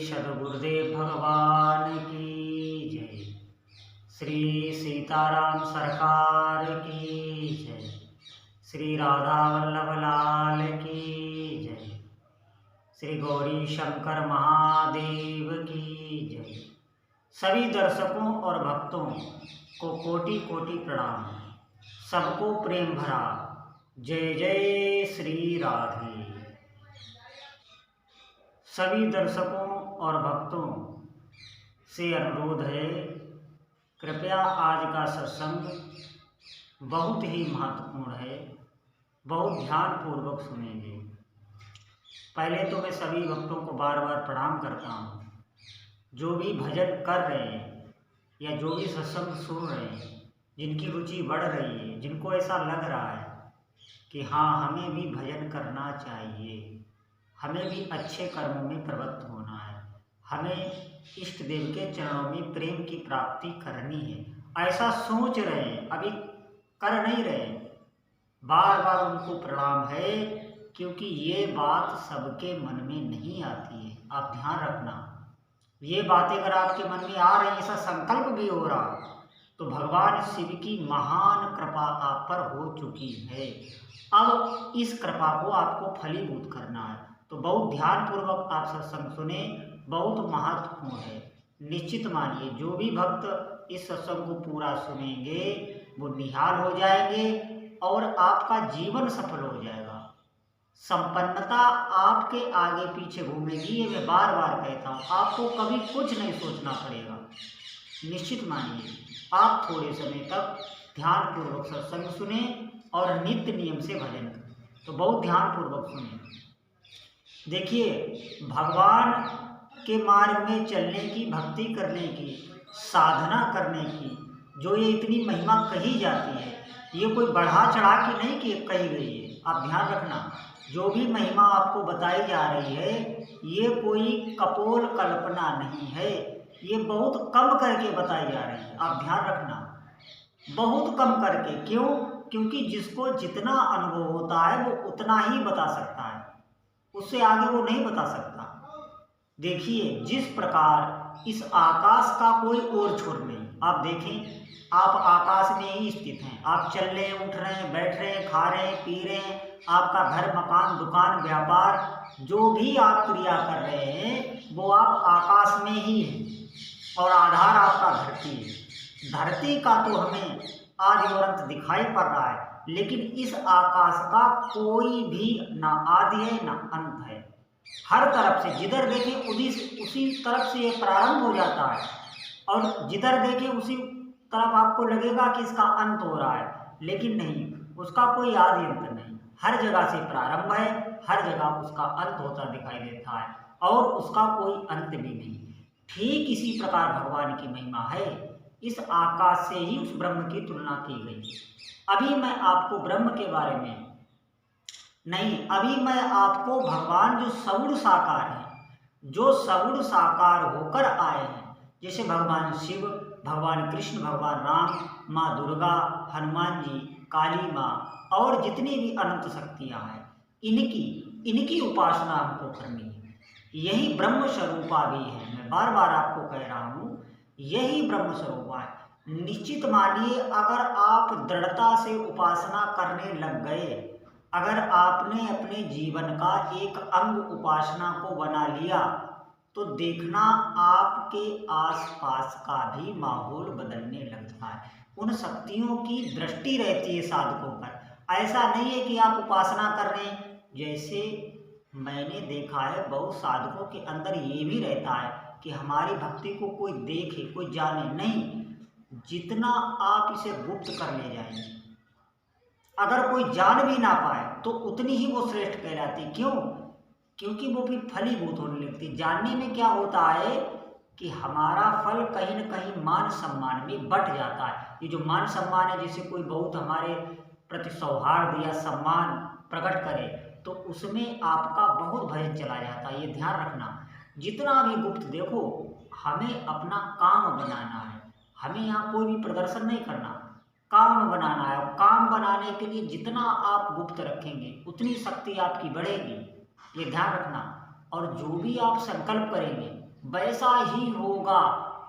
सद्गुरुदेव भगवान की जय। श्री सीताराम सरकार की जय। श्री राधा वल्लभ लाल की जय। श्री गौरी शंकर महादेव की जय। सभी दर्शकों और भक्तों को कोटि कोटि प्रणाम। सबको प्रेम भरा जय जय श्री राधे। सभी दर्शकों और भक्तों से अनुरोध है, कृपया आज का सत्संग बहुत ही महत्वपूर्ण है, बहुत ध्यानपूर्वक सुनेंगे। पहले तो मैं सभी भक्तों को बार बार प्रणाम करता हूँ। जो भी भजन कर रहे हैं या जो भी सत्संग सुन रहे हैं, जिनकी रुचि बढ़ रही है, जिनको ऐसा लग रहा है कि हाँ हमें भी भजन करना चाहिए, हमें भी अच्छे कर्मों में प्रवृत्त होना है, हमें इष्ट देव के चरणों में प्रेम की प्राप्ति करनी है, ऐसा सोच रहे हैं, अभी कर नहीं रहे, बार बार उनको प्रणाम है, क्योंकि ये बात सबके मन में नहीं आती है। आप ध्यान रखना, ये बातें अगर आपके मन में आ रही, ऐसा संकल्प भी हो रहा, तो भगवान शिव की महान कृपा आप पर हो चुकी है। अब इस कृपा को आपको फलीभूत करना है, तो बहुत ध्यानपूर्वक आप सत्संग सुने, बहुत महत्वपूर्ण है। निश्चित मानिए जो भी भक्त इस सत्संग को पूरा सुनेंगे वो निहाल हो जाएंगे और आपका जीवन सफल हो जाएगा। संपन्नता आपके आगे पीछे घूमेगी, ये मैं बार बार कहता हूँ। आपको कभी कुछ नहीं सोचना पड़ेगा। निश्चित मानिए आप थोड़े समय तक ध्यानपूर्वक सत्संग सुने और नित्य नियम से भजन करें। तो बहुत ध्यानपूर्वक सुने। देखिए, भगवान के मार्ग में चलने की, भक्ति करने की, साधना करने की जो ये इतनी महिमा कही जाती है, ये कोई बढ़ा चढ़ा के नहीं कि कही गई है। आप ध्यान रखना, जो भी महिमा आपको बताई जा रही है, ये कोई कपोल कल्पना नहीं है, ये बहुत कम करके बताई जा रही है। आप ध्यान रखना, बहुत कम करके। क्यों? क्योंकि जिसको जितना अनुभव होता है वो उतना ही बता सकता है, उससे आगे वो नहीं बता सकता। देखिए, जिस प्रकार इस आकाश का कोई और छोर नहीं। आप देखें, आप आकाश में ही स्थित हैं। आप चल रहे हैं, उठ रहे हैं, बैठ रहे हैं, खा रहे हैं, पी रहे हैं, आपका घर, मकान, दुकान, व्यापार, जो भी आप क्रिया कर रहे हैं वो आप आकाश में ही हैं और आधार आपका धरती है। धरती का तो हमें आदि और अंत दिखाई पड़ रहा है, लेकिन इस आकाश का कोई भी ना आदि है ना अंत है। हर तरफ से जिधर देखें उसी तरफ से ये प्रारंभ हो जाता है और जिधर देखें उसी तरफ आपको लगेगा कि इसका अंत हो रहा है, लेकिन नहीं, उसका कोई आदि अंत नहीं। हर जगह से प्रारंभ है, हर जगह उसका अंत होता दिखाई देता है और उसका कोई अंत भी नहीं। ठीक इसी प्रकार भगवान की महिमा है। इस आकाश से ही उस ब्रह्म की तुलना की गई। अभी मैं आपको ब्रह्म के बारे में नहीं, अभी मैं आपको भगवान जो सगुण साकार है, जो सगुण साकार होकर आए हैं, जैसे भगवान शिव, भगवान कृष्ण, भगवान राम, माँ दुर्गा, हनुमान जी, काली माँ और जितनी भी अनंत शक्तियाँ हैं, इनकी उपासना हमको करनी है। यही ब्रह्म स्वरूपा भी है। मैं बार बार आपको कह रहा हूँ, यही ब्रह्म स्वरूपा है। निश्चित मानिए, अगर आप दृढ़ता से उपासना करने लग गए, अगर आपने अपने जीवन का एक अंग उपासना को बना लिया, तो देखना आपके आसपास का भी माहौल बदलने लगता है। उन शक्तियों की दृष्टि रहती है साधकों पर। ऐसा नहीं है कि आप उपासना कर रहे हैं। जैसे मैंने देखा है, बहुत साधकों के अंदर ये भी रहता है कि हमारी भक्ति को कोई देखे, कोई जाने नहीं। जितना आप इसे गुप्त कर ले जाएंगे, अगर कोई जान भी ना पाए तो उतनी ही वो श्रेष्ठ कहलाती। क्यों? क्योंकि वो भी फलीभूत होने लगती। जानने में क्या होता है कि हमारा फल कहीं न कहीं मान सम्मान में बट जाता है। ये जो मान सम्मान है, जैसे कोई बहुत हमारे प्रति सौहार्द या सम्मान प्रकट करे, तो उसमें आपका बहुत भय चला जाता है। ये ध्यान रखना। जितना भी गुप्त देखो, हमें अपना काम बनाना है। हमें यहाँ कोई भी प्रदर्शन नहीं करना, काम बनाना है। काम बनाने के लिए जितना आप गुप्त रखेंगे उतनी शक्ति आपकी बढ़ेगी, ये ध्यान रखना। और जो भी आप संकल्प करेंगे वैसा ही होगा।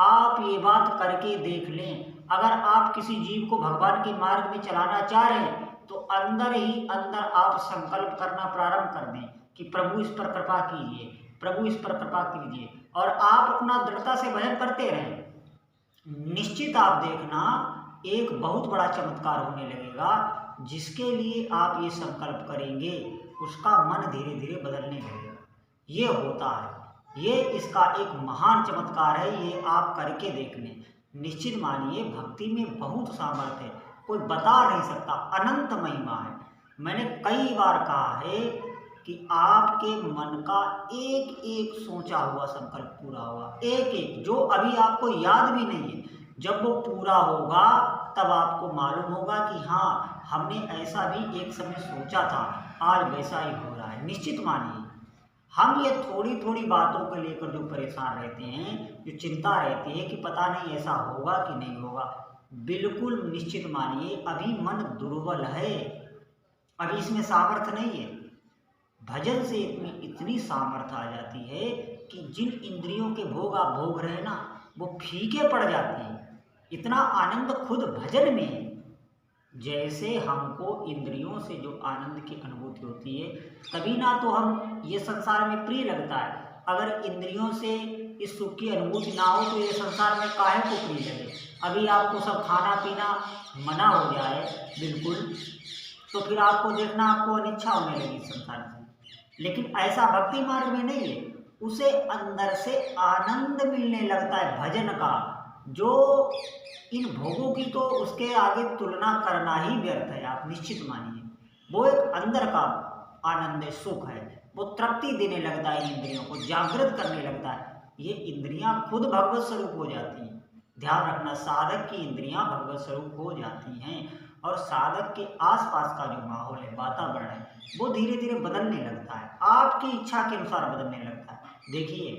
आप ये बात करके देख लें। अगर आप किसी जीव को भगवान के मार्ग में चलाना चाह रहे हैं तो अंदर ही अंदर आप संकल्प करना प्रारंभ कर दें कि प्रभु इस पर कृपा कीजिए, प्रभु इस पर कृपा कीजिए, और आप अपना दृढ़ता से भजन करते रहें। निश्चित आप देखना एक बहुत बड़ा चमत्कार होने लगेगा। जिसके लिए आप ये संकल्प करेंगे उसका मन धीरे धीरे बदलने लगेगा। ये होता है, ये इसका एक महान चमत्कार है। ये आप करके देख लें। निश्चित मानिए भक्ति में बहुत सामर्थ्य है, कोई बता नहीं सकता, अनंत महिमा है। मैंने कई बार कहा है कि आपके मन का एक एक सोचा हुआ संकल्प पूरा होगा, एक एक जो अभी आपको याद भी नहीं है। जब वो पूरा होगा तब आपको मालूम होगा कि हाँ, हमने ऐसा भी एक समय सोचा था, आज वैसा ही हो रहा है। निश्चित मानिए हम ये थोड़ी थोड़ी बातों को लेकर जो परेशान रहते हैं, जो चिंता रहती है कि पता नहीं ऐसा होगा कि नहीं होगा, बिल्कुल निश्चित मानिए अभी मन दुर्बल है, अभी इसमें सामर्थ्य नहीं है। भजन से इतनी सामर्थ्य आ जाती है कि जिन इंद्रियों के भोग आप भोग रहे हैं ना, वो फीके पड़ जाते हैं। इतना आनंद खुद भजन में है। जैसे हमको इंद्रियों से जो आनंद की अनुभूति होती है, तभी ना तो हम ये संसार में प्रिय लगता है। अगर इंद्रियों से इस सुख की अनुभूति ना हो तो ये संसार में काहे को प्रिय लगे। अभी आपको सब खाना पीना मना हो जाए बिल्कुल, तो फिर आपको देखना आपको अनिच्छा होने लगी संसार से। लेकिन ऐसा भक्ति मार्ग में नहीं है, उसे अंदर से आनंद मिलने लगता है भजन का, जो इन भोगों की तो उसके आगे तुलना करना ही व्यर्थ है। आप निश्चित मानिए वो एक अंदर का आनंद है, सुख है, वो तृप्ति देने लगता है, इंद्रियों को जागृत करने लगता है। ये इंद्रियां खुद भगवत स्वरूप हो जाती हैं। ध्यान रखना, साधक की इंद्रियां भगवत स्वरूप हो जाती हैं और साधक के आसपास का जो माहौल है, वातावरण है, वो धीरे धीरे बदलने लगता है, आपकी इच्छा के अनुसार बदलने लगता है। देखिए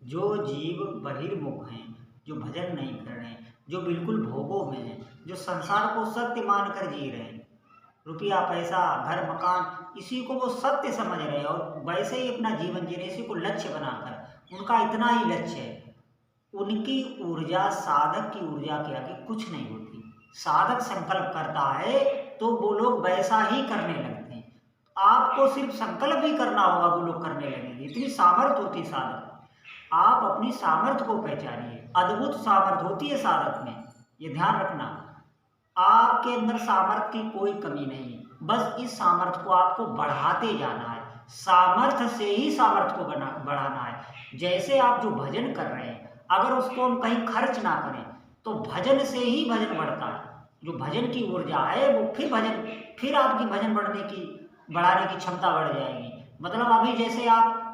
जो जीव बहिर्मुख हैं, जो भजन नहीं कर रहे हैं, जो बिल्कुल भोगों में हैं, जो संसार को सत्य मानकर जी रहे हैं, रुपया पैसा घर मकान इसी को वो सत्य समझ रहे हैं और वैसे ही अपना जीवन जी रहे हैं, इसी को लक्ष्य बनाकर, उनका इतना ही लक्ष्य है। उनकी ऊर्जा साधक की ऊर्जा के आगे कुछ नहीं होती। साधक संकल्प करता है तो वो लोग वैसा ही करने लगते हैं। आपको सिर्फ संकल्प ही करना होगा, वो लोग करने लगेंगे। इतनी सामर्थ्य होती है साधक। आप अपनी सामर्थ्य को पहचानिए, अद्भुत सामर्थ्य होती है साधक में, ये ध्यान रखना। आपके अंदर सामर्थ्य की कोई कमी नहीं है, बस इस सामर्थ्य को आपको बढ़ाते जाना है। सामर्थ्य से ही सामर्थ्य को बढ़ाना है। जैसे आप जो भजन कर रहे हैं, अगर उसको हम कहीं खर्च ना करें तो भजन से ही भजन बढ़ता है। जो भजन की ऊर्जा है वो फिर आपकी भजन बढ़ाने की क्षमता बढ़ जाएगी। मतलब अभी जैसे आप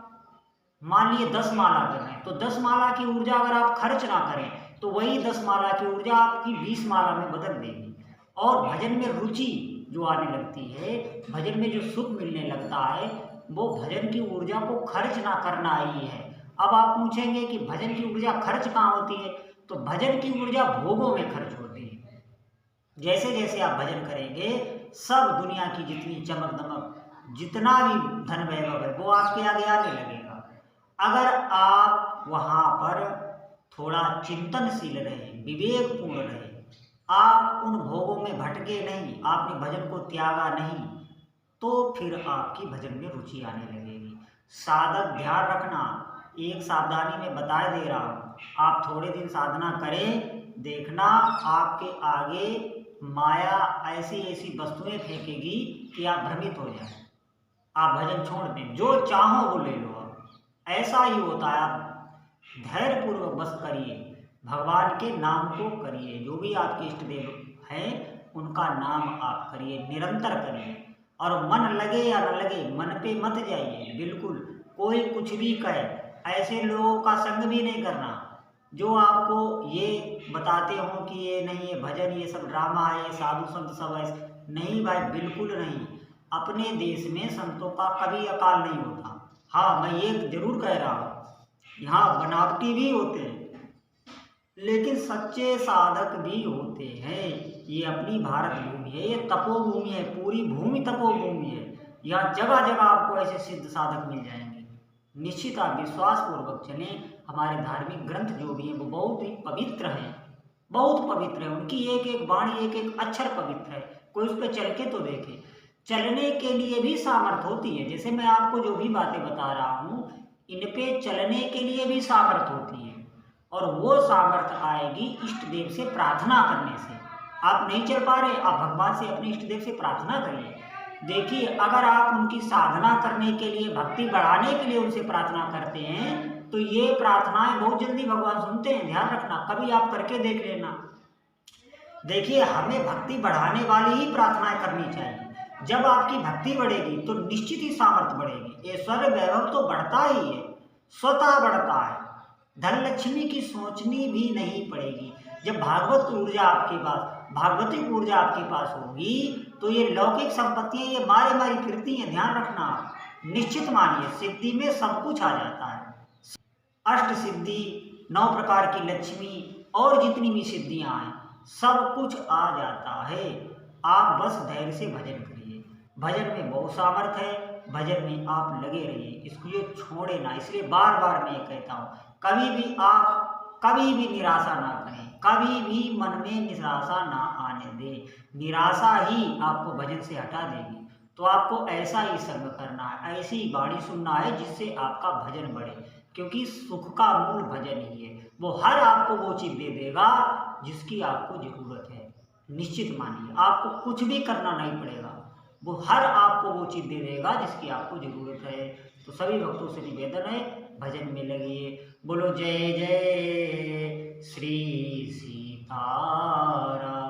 मान लिए 10 माला कर रहे हैं, तो 10 माला की ऊर्जा अगर आप खर्च ना करें तो वही 10 माला की ऊर्जा आपकी 20 माला में बदल देगी। और भजन में रुचि जो आने लगती है, भजन में जो सुख मिलने लगता है, वो भजन की ऊर्जा को खर्च ना करना ही है। अब आप पूछेंगे कि भजन की ऊर्जा खर्च कहाँ होती है, तो भजन की ऊर्जा भोगों में खर्च होती है। जैसे जैसे आप भजन करेंगे, सब दुनिया की जितनी चमक दमक, जितना भी धन वैभव है, वो आपके आगे आने लगेगा। अगर आप वहाँ पर थोड़ा चिंतनशील रहे, विवेकपूर्ण रहे, आप उन भोगों में भटके नहीं, आपने भजन को त्यागा नहीं, तो फिर आपकी भजन में रुचि आने लगेगी। साधक ध्यान रखना, एक सावधानी में बता दे रहा हूँ, आप थोड़े दिन साधना करें, देखना आपके आगे माया ऐसी ऐसी वस्तुएं फेंकेगी कि आप भ्रमित हो जाए, आप भजन छोड़ दें, जो चाहो वो ले लो। ऐसा ही होता है। आप धैर्यपूर्वक बस करिए, भगवान के नाम को करिए, जो भी आपके इष्ट देव हैं उनका नाम आप करिए, निरंतर करिए। और मन लगे या न लगे, मन पे मत जाइए बिल्कुल। कोई कुछ भी कहे, ऐसे लोगों का संग भी नहीं करना जो आपको ये बताते हो कि ये नहीं, ये भजन, ये सब ड्रामा है, ये साधु संत सब ऐसे नहीं भाई, बिल्कुल नहीं। अपने देश में संतों का कभी अकाल नहीं होता। हाँ, मैं ये जरूर कह रहा हूँ, यहाँ बनावटी भी होते हैं लेकिन सच्चे साधक भी होते हैं। ये अपनी भारत भूमि है, ये तपोभूमि है, पूरी भूमि तपोभूमि है। यहाँ जगह जगह आपको ऐसे सिद्ध साधक मिल जाएंगे। निश्चित आप विश्वास पूर्वक चलें। हमारे धार्मिक ग्रंथ जो भी हैं वो बहुत ही पवित्र हैं, बहुत पवित्र है। उनकी एक एक वाणी, एक एक अक्षर पवित्र है। कोई उस पर चल के तो देखे। चलने के लिए भी सामर्थ होती है। जैसे मैं आपको जो भी बातें बता रहा हूँ, इन पे चलने के लिए भी सामर्थ होती है। और वो सामर्थ आएगी इष्ट देव से प्रार्थना करने से। आप नहीं चल पा रहे, आप भगवान से, अपने इष्ट देव से प्रार्थना करिए। देखिए, अगर आप उनकी साधना करने के लिए, भक्ति बढ़ाने के लिए उनसे प्रार्थना करते हैं, तो ये प्रार्थनाएं बहुत जल्दी भगवान सुनते हैं। ध्यान रखना, कभी आप करके देख लेना। देखिए, हमें भक्ति बढ़ाने वाली ही प्रार्थनाएं करनी चाहिए। जब आपकी भक्ति बढ़ेगी तो निश्चित ही सामर्थ्य बढ़ेगी। ऐश्वर्य वैभव तो बढ़ता ही है, स्वतः बढ़ता है। धन लक्ष्मी की सोचनी भी नहीं पड़ेगी। जब भागवत ऊर्जा आपके पास, भागवतिक ऊर्जा आपके पास होगी, तो ये लौकिक संपत्तियां ये मारे मारी फिरती हैं। ध्यान रखना, निश्चित मानिए, सिद्धि में सब कुछ आ जाता है। अष्ट सिद्धि, 9 प्रकार की लक्ष्मी और जितनी भी सिद्धियां हैं, सब कुछ आ जाता है। आप बस धैर्य से भजन करिए। भजन में बहुत सामर्थ्य है। भजन में आप लगे रहिए, इसको छोड़े ना। इसलिए बार बार मैं कहता हूँ, कभी भी आप कभी भी निराशा ना करें, कभी भी मन में निराशा ना आने दें। निराशा ही आपको भजन से हटा देगी। तो आपको ऐसा ही संग करना है, ऐसी वाणी सुनना है जिससे आपका भजन बढ़े। क्योंकि सुख का मूल भजन ही है। वो हर आपको वो चीज़ दे देगा जिसकी आपको ज़रूरत है। निश्चित मानिए, आपको कुछ भी करना नहीं पड़ेगा, वो हर आपको वो चीज़ दे देगा जिसकी आपको ज़रूरत है। तो सभी भक्तों से निवेदन है, भजन में लगिए। बोलो जय जय श्री सीताराम।